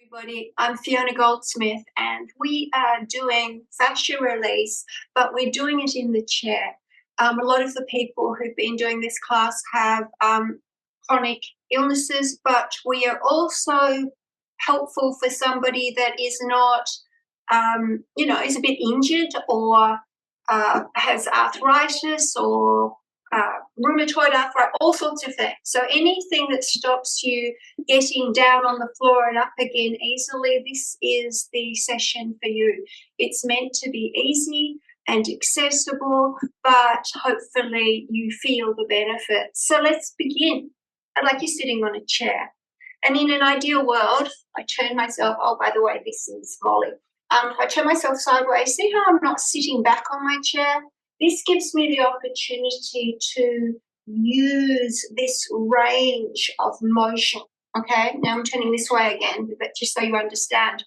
Everybody, I'm Fiona Goldsmith and we are doing fascia release, but we're doing it in the chair. A lot of the people who've been doing this class have chronic illnesses, but we are also helpful for somebody that is not, is a bit injured or has arthritis or rheumatoid arthritis, all sorts of things. So anything that stops you getting down on the floor and up again easily, this is the session for you. It's meant to be easy and accessible, but hopefully you feel the benefits. So let's begin. Like you're sitting on a chair. And in an ideal world, I turn myself, oh, by the way, this is Molly. I turn myself sideways. See how I'm not sitting back on my chair? This gives me the opportunity to use this range of motion, okay? Now I'm turning this way again, but just so you understand.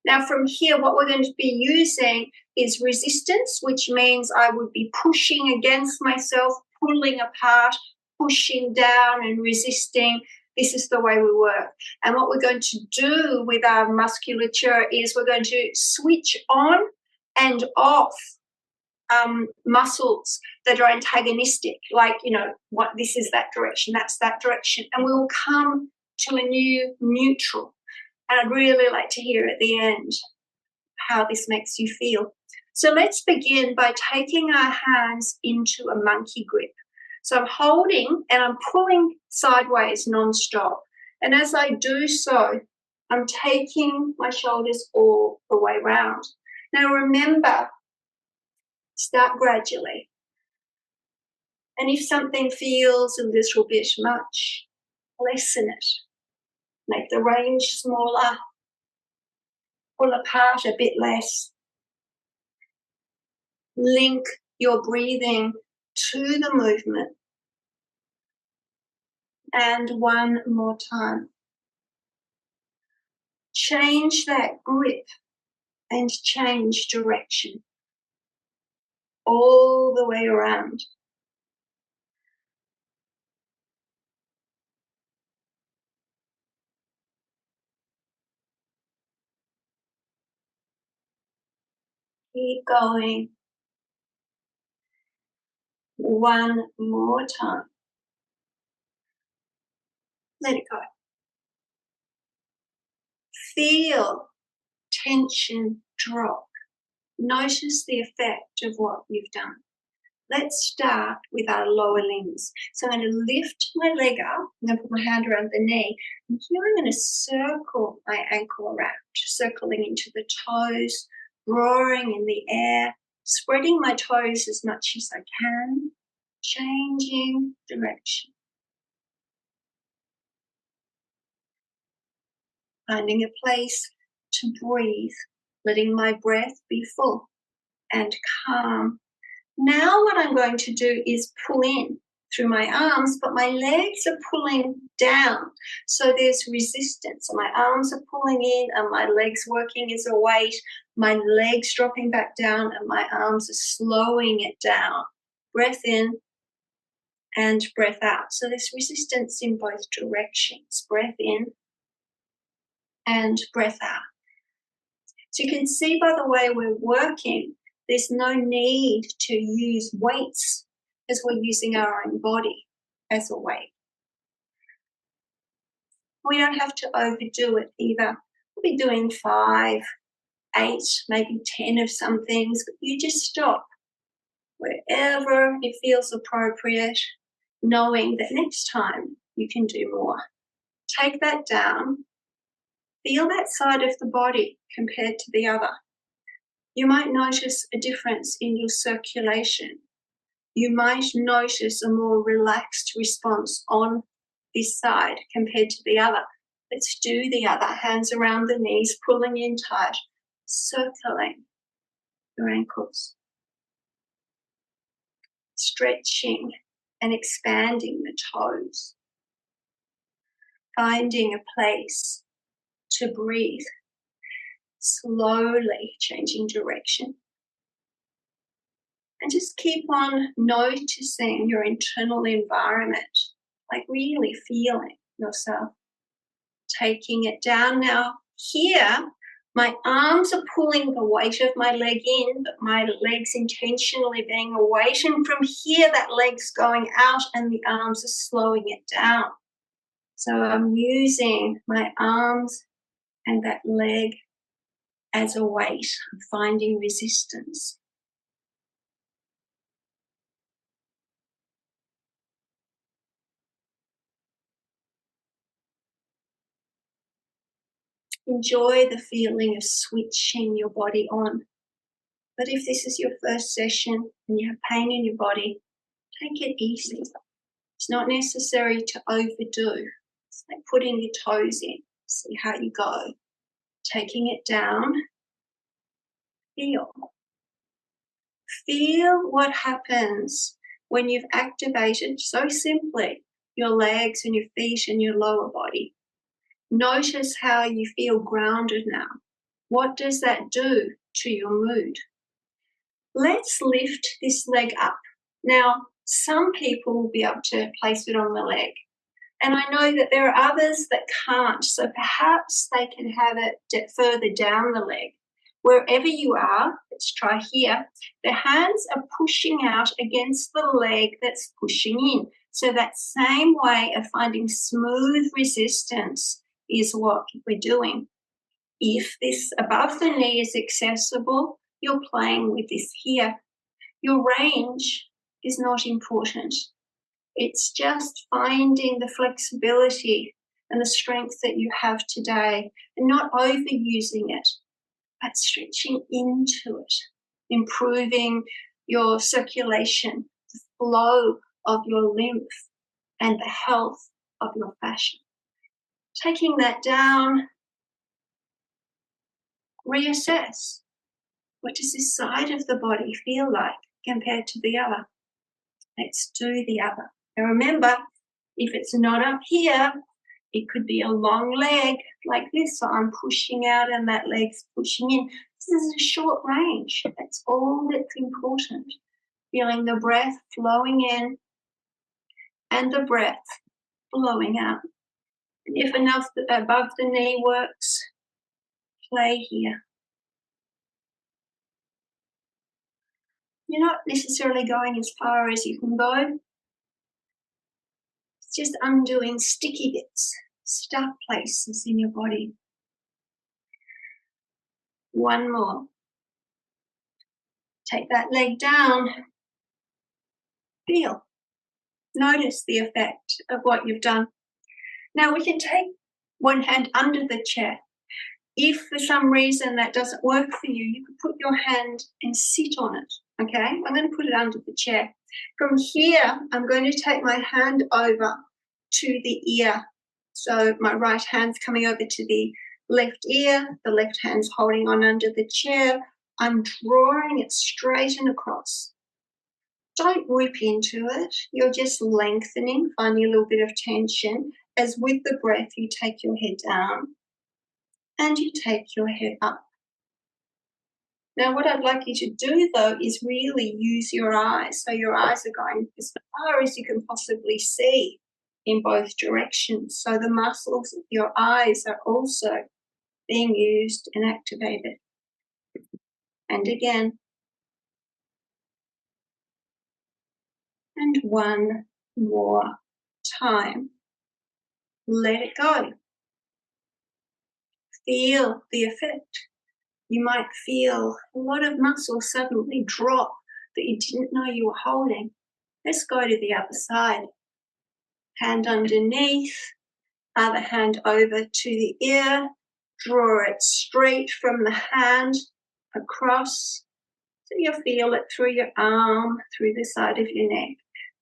Now from here, what we're going to be using is resistance, which means I would be pushing against myself, pulling apart, pushing down and resisting. This is the way we work. And what we're going to do with our musculature is we're going to switch on and off muscles that are antagonistic, like, what this is that direction, that's that direction, and we will come to a new neutral. And I'd really like to hear at the end how this makes you feel. So let's begin by taking our hands into a monkey grip. So I'm holding and I'm pulling sideways non-stop. And as I do so, I'm taking my shoulders all the way around. Now remember, start gradually. And if something feels a little bit much, lessen it. Make the range smaller. Pull apart a bit less. Link your breathing to the movement. And one more time. Change that grip and change direction. All the way around. Keep going. One more time. Let it go. Feel tension drop. Notice the effect of what you've done. Let's start with our lower limbs. So I'm going to lift my leg up. I'm going to put my hand around the knee. And here I'm going to circle my ankle around, circling into the toes, roaring in the air, spreading my toes as much as I can, changing direction. Finding a place to breathe, letting my breath be full and calm. Now what I'm going to do is pull in through my arms, but my legs are pulling down. So there's resistance. So my arms are pulling in and my legs working as a weight. My legs dropping back down and my arms are slowing it down. Breath in and breath out. So there's resistance in both directions. Breath in and breath out. So you can see by the way we're working, there's no need to use weights as we're using our own body as a weight. We don't have to overdo it either. We'll be doing 5, 8, maybe 10 of some things, but you just stop wherever it feels appropriate, knowing that next time you can do more. Take that down. Feel that side of the body compared to the other. You might notice a difference in your circulation. You might notice a more relaxed response on this side compared to the other. Let's do the other. Hands around the knees, pulling in tight, circling your ankles. Stretching and expanding the toes. Finding a place to breathe. Slowly changing direction. And just keep on noticing your internal environment, like really feeling yourself. Taking it down now Here, my arms are pulling the weight of my leg in, but my leg's intentionally being a weight. And from here, that leg's going out and the arms are slowing it down. So I'm using my arms and that leg as a weight. I'm finding resistance. Enjoy the feeling of switching your body on. But if this is your first session and you have pain in your body, take it easy. It's not necessary to overdo. It's like putting your toes in. See how you go. Taking it down. Feel. Feel what happens when you've activated, so simply, your legs and your feet and your lower body. Notice how you feel grounded now. What does that do to your mood? Let's lift this leg up. Now, some people will be able to place it on the leg. And I know that there are others that can't. So perhaps they can have it further down the leg. Wherever you are, let's try here. The hands are pushing out against the leg that's pushing in. So that same way of finding smooth resistance is what we're doing. If this above the knee is accessible, you're playing with this here. Your range is not important. It's just finding the flexibility and the strength that you have today and not overusing it, but stretching into it, improving your circulation, the flow of your lymph, and the health of your fascia. Taking that down, reassess. What does this side of the body feel like compared to the other? Let's do the other. And remember, if it's not up here, it could be a long leg like this. So I'm pushing out and that leg's pushing in. This is a short range. That's all that's important. Feeling the breath flowing in and the breath flowing out. And if enough above the knee works, play here. You're not necessarily going as far as you can go. It's just undoing sticky bits, stuck places in your body. One more. Take that leg down. Feel. Notice the effect of what you've done. Now we can take one hand under the chair. If for some reason that doesn't work for you, you can put your hand and sit on it, okay? I'm going to put it under the chair. From here, I'm going to take my hand over to the ear. So my right hand's coming over to the left ear, the left hand's holding on under the chair. I'm drawing it straight and across. Don't rip into it. You're just lengthening, finding a little bit of tension. As with the breath, you take your head down and you take your head up. Now, what I'd like you to do, though, is really use your eyes. So your eyes are going as far as you can possibly see in both directions. So the muscles of your eyes are also being used and activated. And again. And one more time. Let it go. Feel the effect. You might feel a lot of muscle suddenly drop that you didn't know you were holding. Let's go to the other side. Hand underneath, other hand over to the ear. Draw it straight from the hand across. So you'll feel it through your arm, through the side of your neck.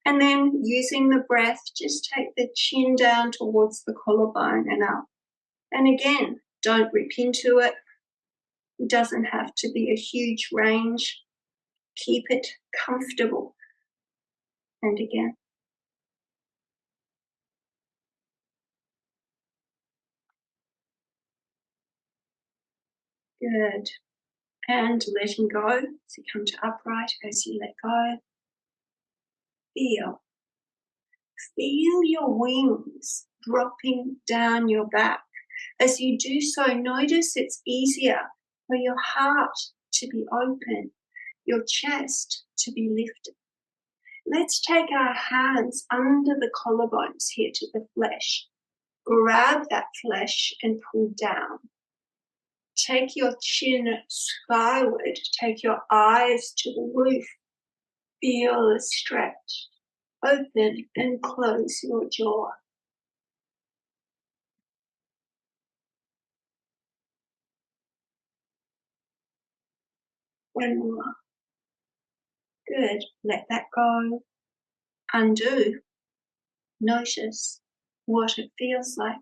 And then using the breath, just take the chin down towards the collarbone and up. And again, don't rip into it. It doesn't have to be a huge range. Keep it comfortable. And again. Good. And letting go. So you come to upright as you let go. Feel. Feel your wings dropping down your back. As you do so, notice it's easier for your heart to be open, your chest to be lifted. Let's take our hands under the collarbones here to the flesh. Grab that flesh and pull down. Take your chin skyward. Take your eyes to the roof. Feel the stretch. Open and close your jaw. One more. Good. Let that go. Undo. Notice what it feels like.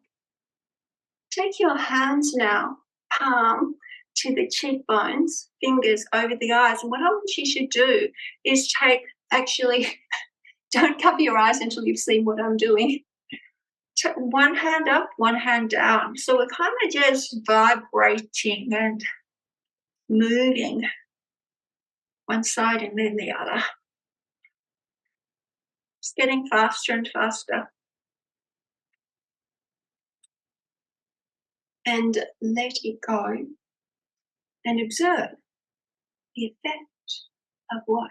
Take your hands now, palm to the cheekbones, fingers over the eyes. And what I want you to do is don't cover your eyes until you've seen what I'm doing. One hand up, one hand down. So we're kind of just vibrating and moving one side and then the other. It's getting faster and faster. And let it go and observe the effect of what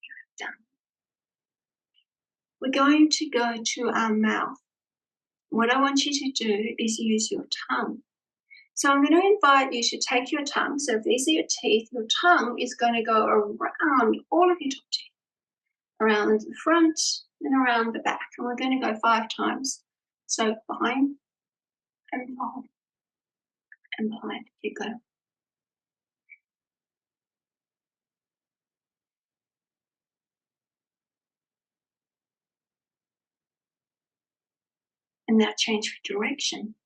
you have done. We're going to go to our mouth. What I want you to do is use your tongue. So I'm going to invite you to take your tongue. So if these are your teeth, your tongue is going to go around all of your top teeth, around the front and around the back. And we're going to go 5 times. So behind and behind and behind. Keep going. And now change for direction.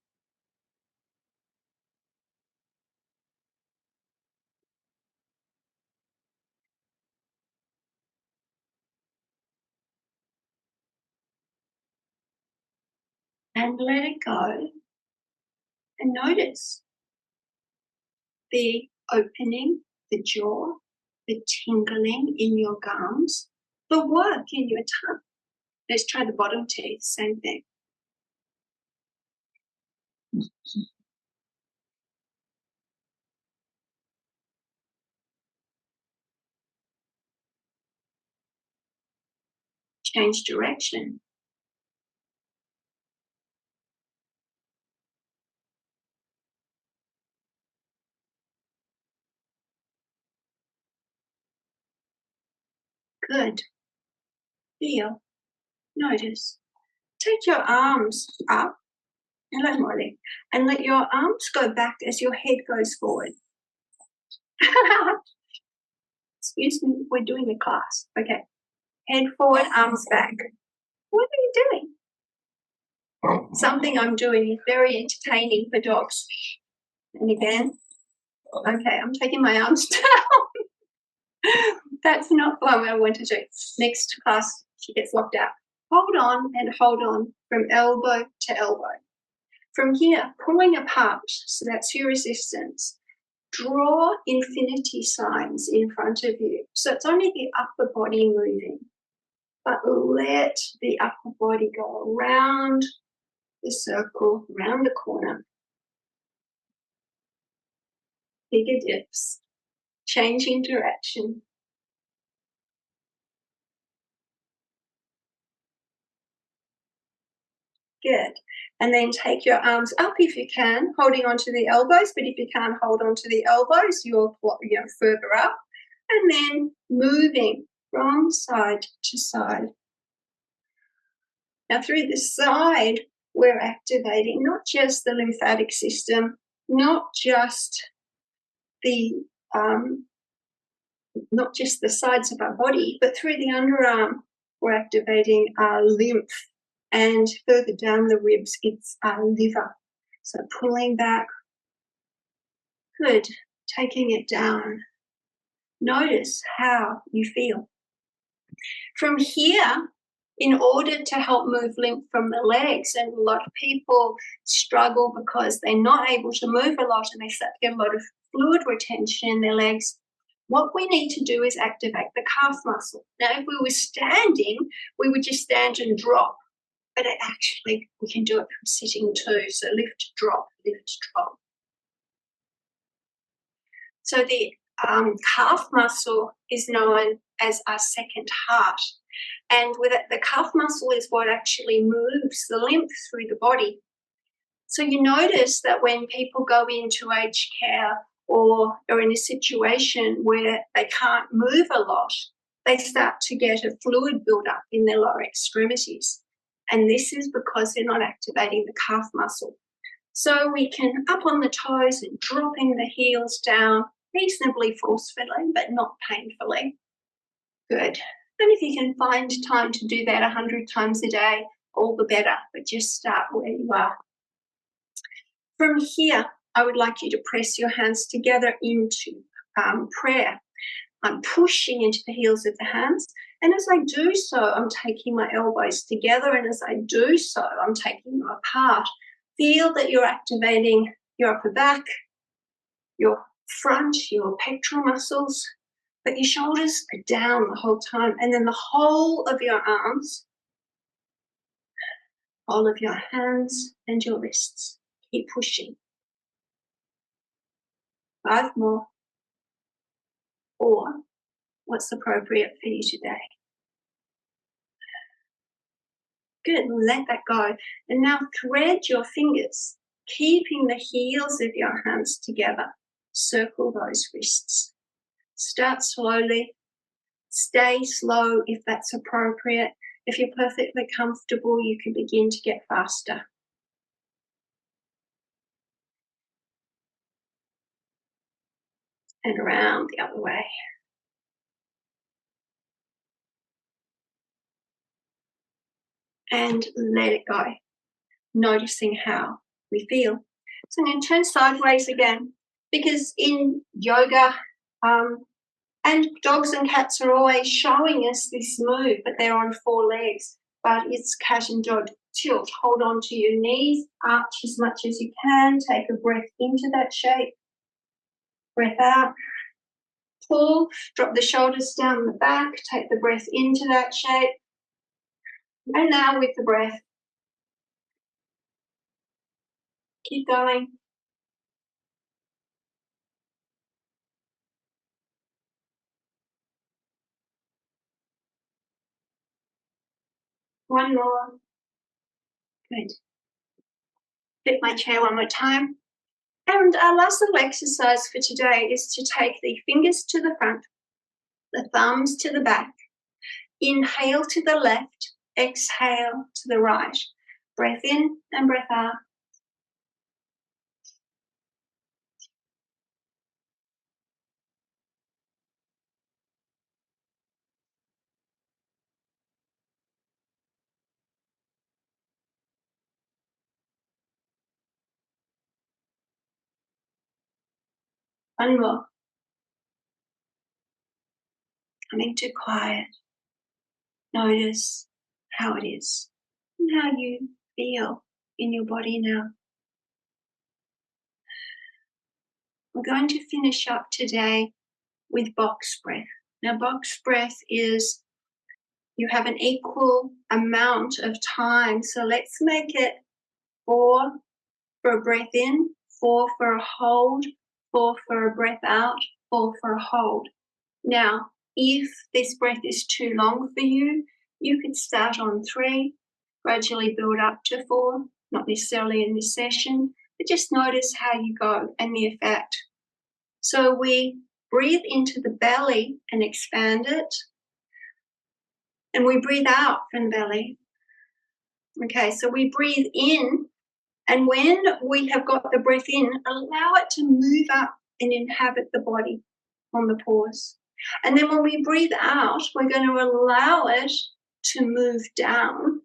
And let it go. And notice the opening, the jaw, the tingling in your gums, the work in your tongue. Let's try the bottom teeth, same thing. Change direction. Good. Feel. Notice. Take your arms up. Hello, Molly. And let your arms go back as your head goes forward. Excuse me, we're doing a class. Okay. Head forward, arms back. What are you doing? Something I'm doing is very entertaining for dogs. And again. Okay, I'm taking my arms down. That's not what I want to do. Next class, she gets locked out. Hold on and hold on from elbow to elbow. From here, pulling apart, so that's your resistance. Draw infinity signs in front of you. So it's only the upper body moving. But let the upper body go around the circle, around the corner. Bigger dips. Changing direction. Good. And then take your arms up if you can, holding onto the elbows. But if you can't hold onto the elbows, you're further up. And then moving from side to side. Now through the side, we're activating not just the lymphatic system, not just the sides of our body, but through the underarm, we're activating our lymph. And further down the ribs, it's our liver. So pulling back. Good. Taking it down. Notice how you feel. From here, in order to help move lymph from the legs, and a lot of people struggle because they're not able to move a lot and they start to get a lot of fluid retention in their legs, what we need to do is activate the calf muscle. Now, if we were standing, we would just stand and drop. but we can do it from sitting too. So lift, drop, lift, drop. So the calf muscle is known as our second heart. And with it, the calf muscle is what actually moves the lymph through the body. So you notice that when people go into aged care or are in a situation where they can't move a lot, they start to get a fluid buildup in their lower extremities. And this is because they're not activating the calf muscle. So we can up on the toes and dropping the heels down reasonably forcefully, but not painfully. Good. And if you can find time to do that 100 times a day, all the better, but just start where you are. From here, I would like you to press your hands together into prayer. I'm pushing into the heels of the hands, and as I do so, I'm taking my elbows together, and as I do so, I'm taking them apart. Feel that you're activating your upper back, your front, your pectoral muscles, but your shoulders are down the whole time, and then the whole of your arms, all of your hands and your wrists. Keep pushing. 5 more. 4. What's appropriate for you today? Good, let that go. And now thread your fingers, keeping the heels of your hands together. Circle those wrists. Start slowly. Stay slow if that's appropriate. If you're perfectly comfortable, you can begin to get faster. And around the other way. And let it go, noticing how we feel. So I'm going to turn sideways again, because in yoga, and dogs and cats are always showing us this move, but they're on 4 legs. But it's cat and dog tilt. Hold on to your knees, arch as much as you can. Take a breath into that shape. Breath out. Pull, drop the shoulders down the back. Take the breath into that shape. And now with the breath, keep going. One more. Good. Flip my chair one more time. And our last little exercise for today is to take the fingers to the front, the thumbs to the back. Inhale to the left, exhale to the right. Breath in and breath out. One more. Coming to quiet. Notice how it is and how you feel in your body now. We're going to finish up today with box breath. Now, box breath is you have an equal amount of time. So let's make it 4 for a breath in, 4 for a hold, 4 for a breath out, 4 for a hold. Now, if this breath is too long for you, you could start on 3, gradually build up to 4, not necessarily in this session, but just notice how you go and the effect. So we breathe into the belly and expand it, and we breathe out from the belly. Okay, so we breathe in, and when we have got the breath in, allow it to move up and inhabit the body on the pause. And then when we breathe out, we're going to allow it to move down, and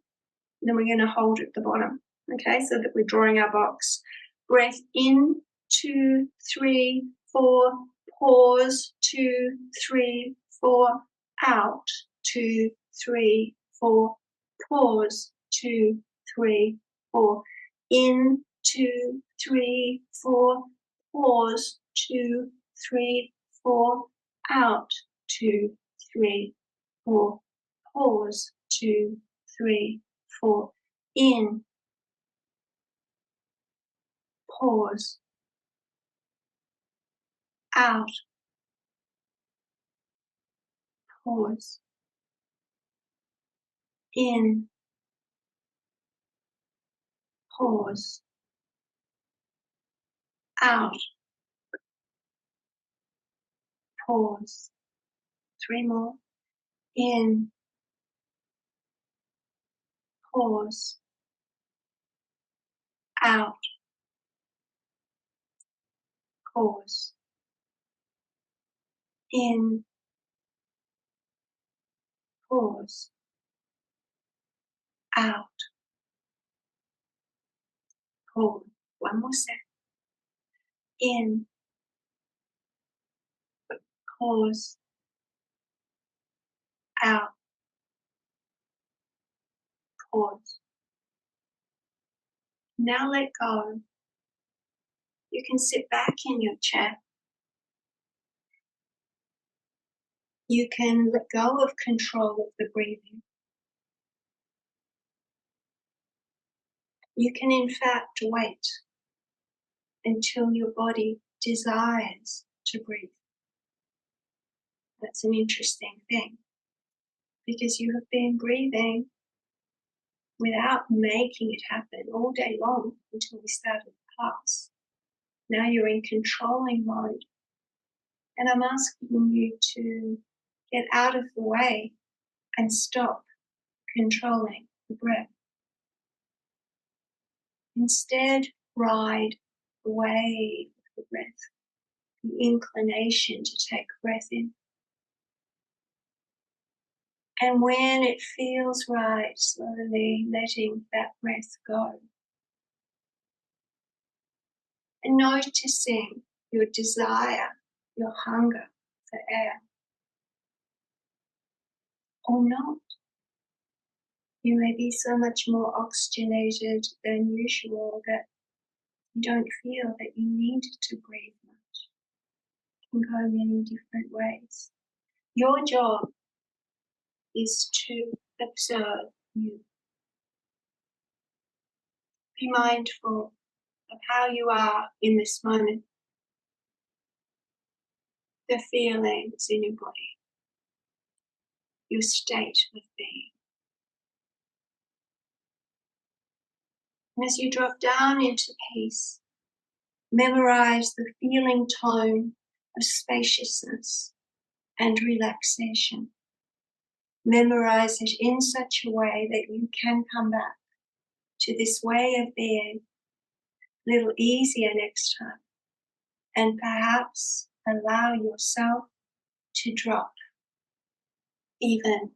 then we're going to hold at the bottom, okay, so that we're drawing our box. Breath in, 2, 3, 4, pause, 2, 3, 4, out, 2, 3, 4, pause, 2, 3, 4, in, 2, 3, 4, pause, 2, 3, 4, out, 2, 3, 4, pause, 2, 3, 4, In, pause, out, pause, in, pause, out, pause. 3 more. In, pause, out, pause. In, pause, out, pause. 1 more set. In, pause, out, pause. Now let go. You can sit back in your chair. You can let go of control of the breathing. You can in fact wait until your body desires to breathe. That's an interesting thing, because you have been breathing without making it happen all day long until we started the class. Now you're in controlling mode, and I'm asking you to get out of the way and stop controlling the breath. Instead, ride the wave of the breath, the inclination to take breath in. And when it feels right, slowly letting that breath go. And noticing your desire, your hunger for air. Or not. You may be so much more oxygenated than usual that you don't feel that you need to breathe much. It can go many different ways. Your job is to observe you. Be mindful of how you are in this moment, the feelings in your body, your state of being. And as you drop down into peace, memorize the feeling tone of spaciousness and relaxation. Memorize it in such a way that you can come back to this way of being a little easier next time, and perhaps allow yourself to drop even